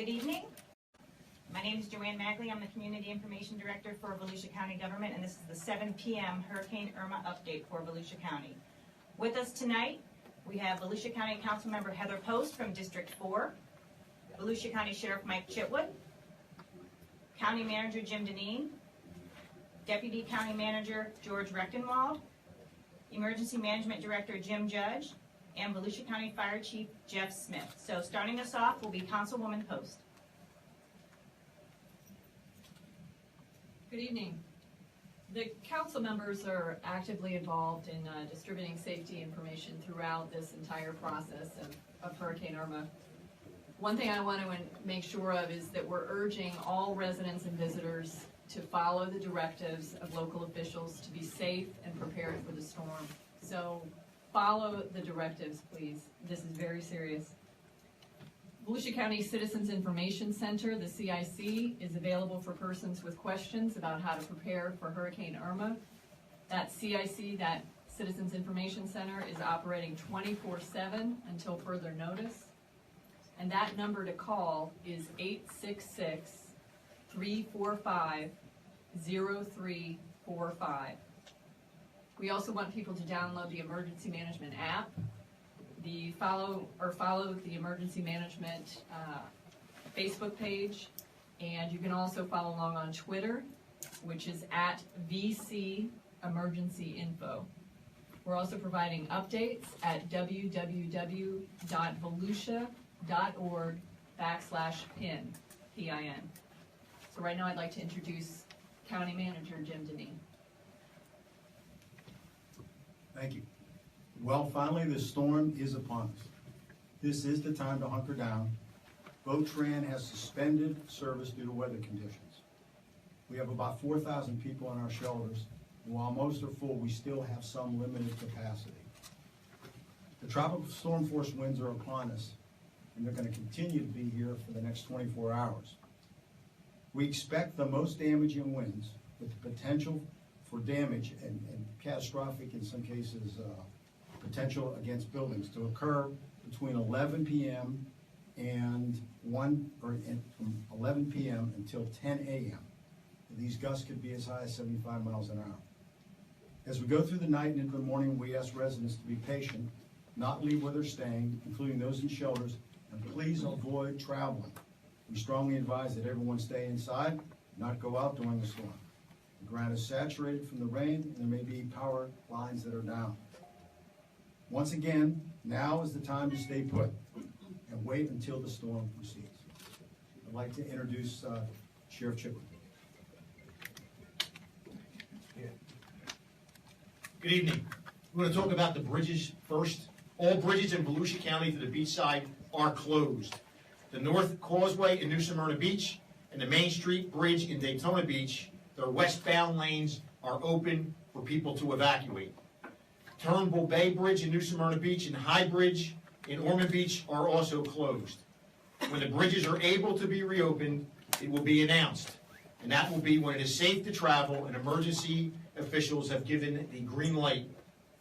Good evening. My name is Joanne Magley. I'm the Community Information Director for Volusia County Government, and this is the 7 p.m. Hurricane Irma update for Volusia County. With us tonight, we have Volusia County Councilmember Heather Post from District 4, Volusia County Sheriff Mike Chitwood, County Manager Jim Deneen, Deputy County Manager George Rechtenwald, Emergency Management Director Jim Judge, and Volusia County Fire Chief Jeff Smith. So starting us off will be Councilwoman Post. Good evening. The council members are actively involved in distributing safety information throughout this entire process of Hurricane Irma. One thing I want to make sure of is that we're urging all residents and visitors to follow the directives of local officials to be safe and prepared for the storm. So follow the directives, please. This is very serious. Volusia County Citizens Information Center, the CIC, is available for persons with questions about how to prepare for Hurricane Irma. That CIC, that Citizens Information Center, is operating 24/7 until further notice. And that number to call is 866-345-0345. We also want people to download the emergency management app. Follow the emergency management Facebook page, and you can also follow along on Twitter, which is at VC Emergency Info. We're also providing updates at www.volusia.org/PIN, PIN. So right now I'd like to introduce County Manager Jim Deneen. Thank you. Well, finally, the storm is upon us. This is the time to hunker down. Votran has suspended service due to weather conditions. We have about 4,000 people in our shelters, and while most are full, we still have some limited capacity. The tropical storm force winds are upon us, and they're going to continue to be here for the next 24 hours. We expect the most damaging winds, with the potential for damage and catastrophic, in some cases, potential against buildings to occur between 11 p.m. and from 11 p.m. until 10 a.m. These gusts could be as high as 75 miles an hour. As we go through the night and into the morning, we ask residents to be patient, not leave where they're staying, including those in shelters, and please avoid traveling. We strongly advise that everyone stay inside, not go out during the storm. The ground is saturated from the rain, and there may be power lines that are down. Once again, now is the time to stay put and wait until the storm recedes. I'd like to introduce Sheriff Chitwood. Good evening. We're going to talk about the bridges first. All bridges in Volusia County to the beach side are closed. The North Causeway in New Smyrna Beach and the Main Street Bridge in Daytona Beach, their westbound lanes are open for people to evacuate. Turnbull Bay Bridge in New Smyrna Beach and High Bridge in Ormond Beach are also closed. When the bridges are able to be reopened, it will be announced, and that will be when it is safe to travel and emergency officials have given the green light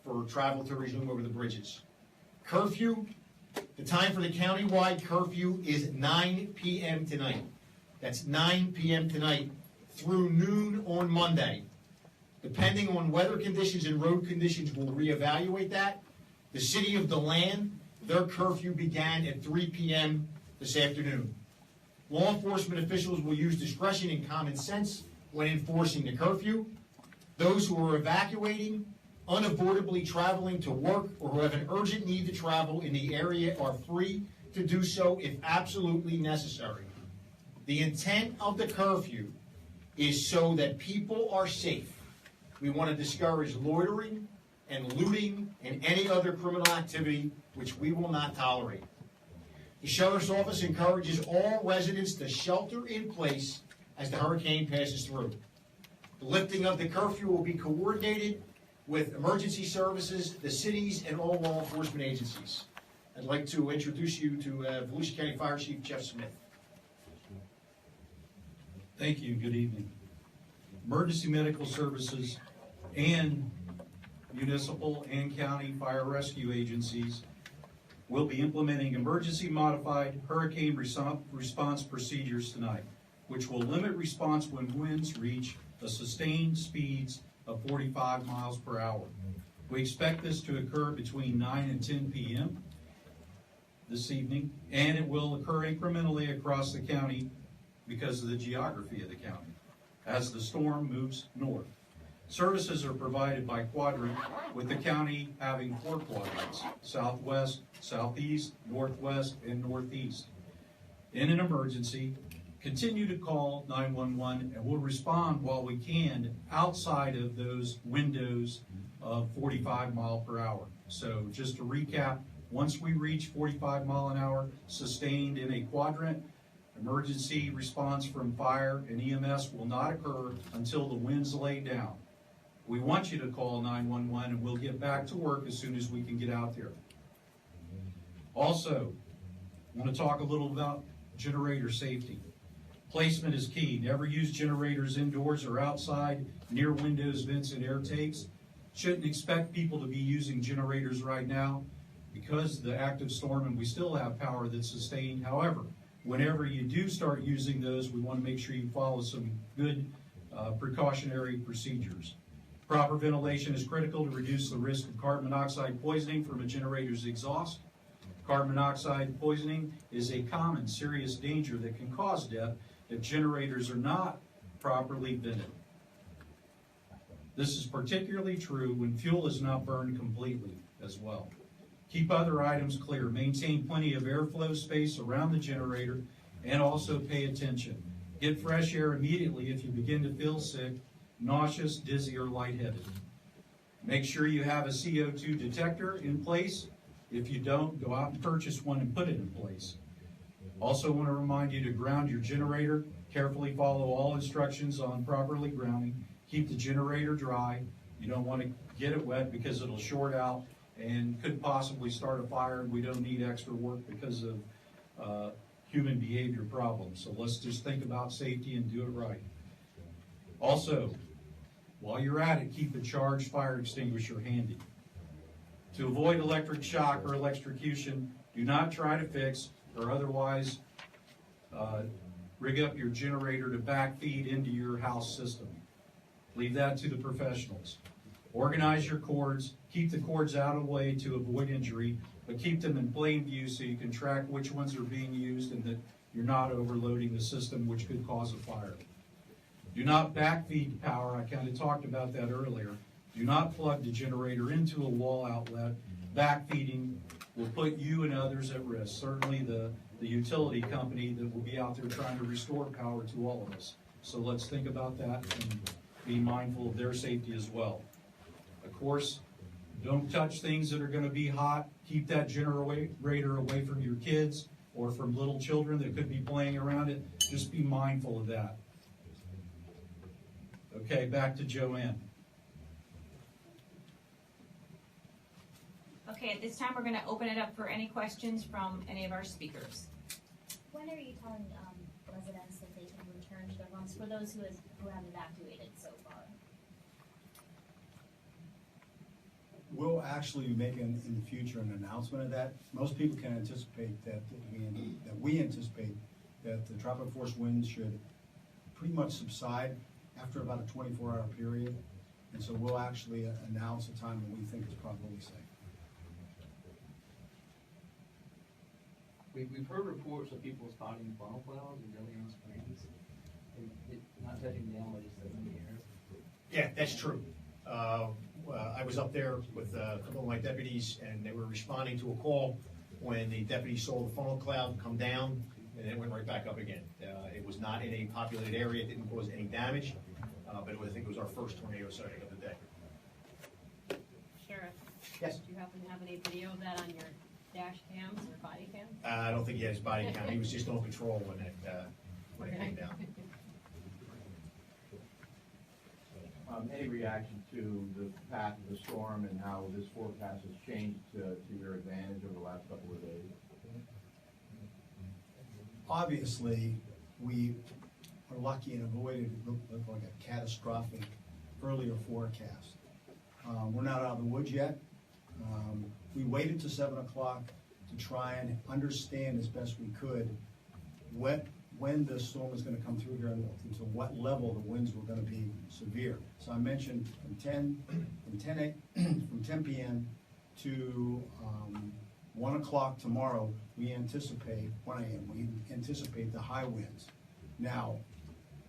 for travel to resume over the bridges. Curfew, the time for the countywide curfew is 9 p.m. tonight. That's 9 p.m. tonight through noon on Monday. Depending on weather conditions and road conditions, we'll reevaluate that. The city of DeLand, their curfew began at 3 p.m. this afternoon. Law enforcement officials will use discretion and common sense when enforcing the curfew. Those who are evacuating, unavoidably traveling to work, or who have an urgent need to travel in the area are free to do so if absolutely necessary. The intent of the curfew is so that people are safe. We want to discourage loitering and looting and any other criminal activity which we will not tolerate. The Sheriff's Office encourages all residents to shelter in place as the hurricane passes through. The lifting of the curfew will be coordinated with emergency services, the cities, and all law enforcement agencies. I'd like to introduce you to Volusia County Fire Chief Jeff Smith. Thank you. Good evening. Emergency medical services and municipal and county fire rescue agencies we'll be implementing emergency modified hurricane response procedures tonight, which will limit response when winds reach a sustained speeds of 45 miles per hour. We expect this to occur between 9 and 10 p.m. this evening, and it will occur incrementally across the county because of the geography of the county as the storm moves north. Services are provided by quadrant, with the county having 4 quadrants: southwest, southeast, northwest, and northeast. In an emergency, continue to call 911 and we'll respond while we can outside of those windows of 45 mile per hour. So just to recap, once we reach 45 mile an hour sustained in a quadrant, emergency response from fire and EMS will not occur until the winds lay down. We want you to call 911 and we'll get back to work as soon as we can get out there. Also, I want to talk a little about generator safety. Placement is key. Never use generators indoors or outside, near windows, vents, and air takes. Shouldn't expect people to be using generators right now because of the active storm, and we still have power that's sustained. However, whenever you do start using those, we want to make sure you follow some good precautionary procedures. Proper ventilation is critical to reduce the risk of carbon monoxide poisoning from a generator's exhaust. Carbon monoxide poisoning is a common serious danger that can cause death if generators are not properly vented. This is particularly true when fuel is not burned completely as well. Keep other items clear. Maintain plenty of airflow space around the generator, and also pay attention. Get fresh air immediately if you begin to feel sick, nauseous, dizzy, or lightheaded. Make sure you have a CO2 detector in place. If you don't, go out and purchase one and put it in place. Also want to remind you to ground your generator. Carefully follow all instructions on properly grounding. Keep the generator dry. You don't want to get it wet because it'll short out and could possibly start a fire, and we don't need extra work because of human behavior problems. So let's just think about safety and do it right. Also, while you're at it, keep a charged fire extinguisher handy. To avoid electric shock or electrocution, do not try to fix or otherwise rig up your generator to backfeed into your house system. Leave that to the professionals. Organize your cords. Keep the cords out of the way to avoid injury, but keep them in plain view so you can track which ones are being used and that you're not overloading the system, which could cause a fire. Do not backfeed power. I kind of talked about that earlier. Do not plug the generator into a wall outlet. Backfeeding will put you and others at risk. Certainly the utility company that will be out there trying to restore power to all of us. So let's think about that and be mindful of their safety as well. Of course, don't touch things that are going to be hot. Keep that generator away from your kids or from little children that could be playing around it. Just be mindful of that. Okay, back to Joanne. Okay, at this time, we're going to open it up for any questions from any of our speakers. When are you telling residents that they can return to their homes for those who have evacuated so far? We'll actually make in the future an announcement of that. Most people can anticipate that we anticipate that the tropical force winds should pretty much subside after about a 24-hour period. And so we'll actually announce a time when we think it's probably safe. We've heard reports of people spotting funnel clouds in Delion Springs. Not touching down, but just in the air. Yeah, that's true. I was up there with a couple of my deputies, and they were responding to a call when the deputies saw the funnel cloud come down, and it went right back up again. It was not in a populated area. It didn't cause any damage, but I think it was our first tornado sighting of the day. Sheriff, Yes? do you happen to have any video of that on your dash cams or body cams? I don't think he had his body count. He was just on patrol when it came down. Any reaction to the path of the storm and how this forecast has changed to your advantage over the last couple of days? Obviously, we are lucky and avoided what looked like a catastrophic earlier forecast. We're not out of the woods yet. We waited to 7 o'clock to try and understand as best we could when the storm was gonna come through here and to what level the winds were gonna be severe. So I mentioned from 10 p.m. to 1 o'clock tomorrow, we anticipate, 1 a.m., we anticipate the high winds. Now,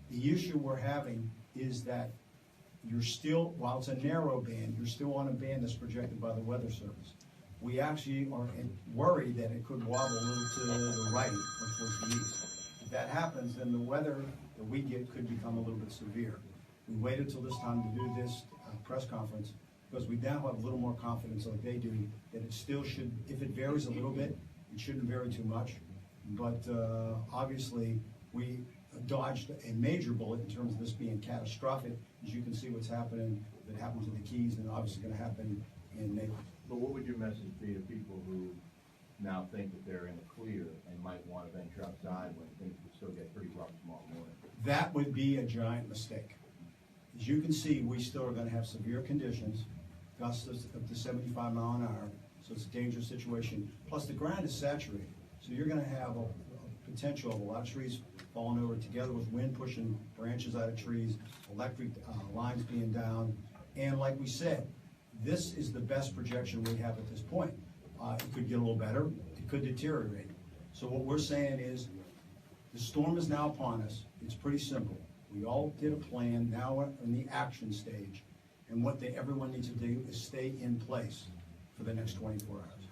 the issue we're having is that you're still, while it's a narrow band, you're still on a band that's projected by the Weather Service. We actually are worried that it could wobble a little to the right or towards the east. If that happens, then the weather that we get could become a little bit severe. We waited till this time to do this press conference because we now have a little more confidence, like they do, that it still should, if it varies a little bit, it shouldn't vary too much. But obviously, we dodged a major bullet in terms of this being catastrophic. As you can see what's happening, if it happens in the Keys, then obviously going to happen in Naples. But what would your message be to people who now think that they're in the clear and might want to venture outside when things will still get pretty rough tomorrow morning? That would be a giant mistake. As you can see, we still are going to have severe conditions, gusts up to 75 miles an hour, so it's a dangerous situation. Plus, the ground is saturated, so you're going to have a potential of a lot of trees falling over together with wind pushing branches out of trees, electric lines being down, and like we said, this is the best projection we have at this point. It could get a little better, it could deteriorate. So what we're saying is, the storm is now upon us. It's pretty simple. We all did a plan, now we're in the action stage, and what everyone needs to do is stay in place for the next 24 hours.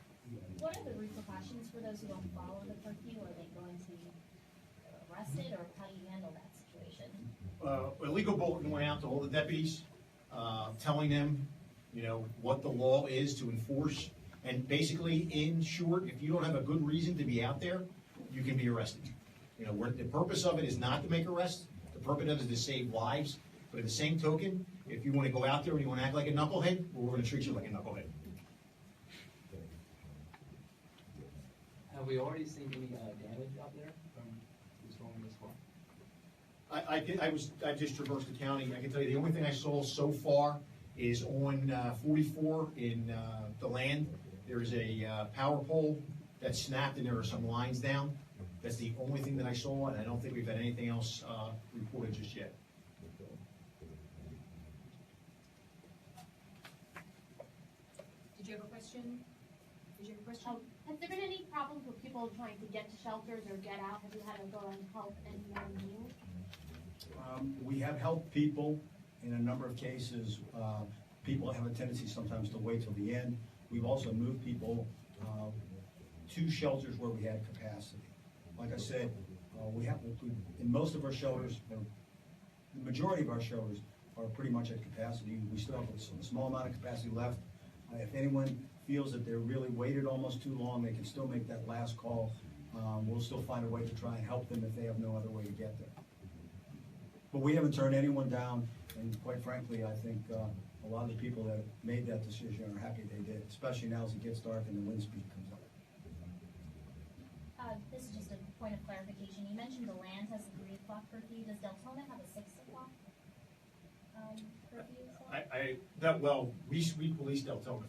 What are the repercussions for those who don't follow the curfew? Are they going to be arrested, or how do you handle that situation? A legal bulletin went out to all the deputies, telling them, what the law is to enforce. And basically, in short, if you don't have a good reason to be out there, you can be arrested. The purpose of it is not to make arrests. The purpose of it is to save lives. But at the same token, if you want to go out there and you want to act like a knucklehead, well, we're going to treat you like a knucklehead. Have we already seen any damage out there from the storm this far? I just traversed the county. I can tell you the only thing I saw so far is on 44 in the land. There's a power pole that snapped and there are some lines down. That's the only thing that I saw, and I don't think we've had anything else reported just yet. Did you have a question? Has there been any problems with people trying to get to shelters or get out? Have you had to go and help anyone new? We have helped people in a number of cases. People have a tendency sometimes to wait till the end. We've also moved people to shelters where we had capacity. Like I said, in most of our shelters, the majority of our shelters are pretty much at capacity. We still have a small amount of capacity left. If anyone feels that they're really waited almost too long, they can still make that last call. We'll still find a way to try and help them if they have no other way to get there. But we haven't turned anyone down, and quite frankly, I think a lot of the people that made that decision are happy they did, especially now as it gets dark and the wind speed comes up. This is just a point of clarification. You mentioned the land has a 3 o'clock curfew. Does Deltona have a 6 o'clock curfew as well? We police Deltona.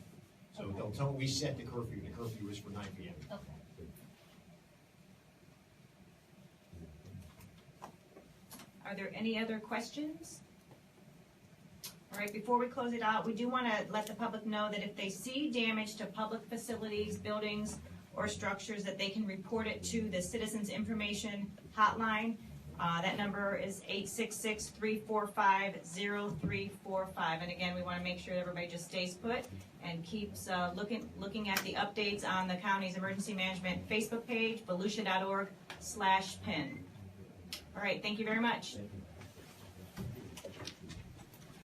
So Okay. Deltona, we set the curfew. The curfew is for 9 p.m. Okay. Are there any other questions? All right, before we close it out, we do want to let the public know that if they see damage to public facilities, buildings, or structures, that they can report it to the Citizens Information Hotline. That number is 866-345-0345. And again, we want to make sure everybody just stays put and keeps looking at the updates on the county's emergency management Facebook page, volusia.org/pin. All right, thank you very much. Thank you.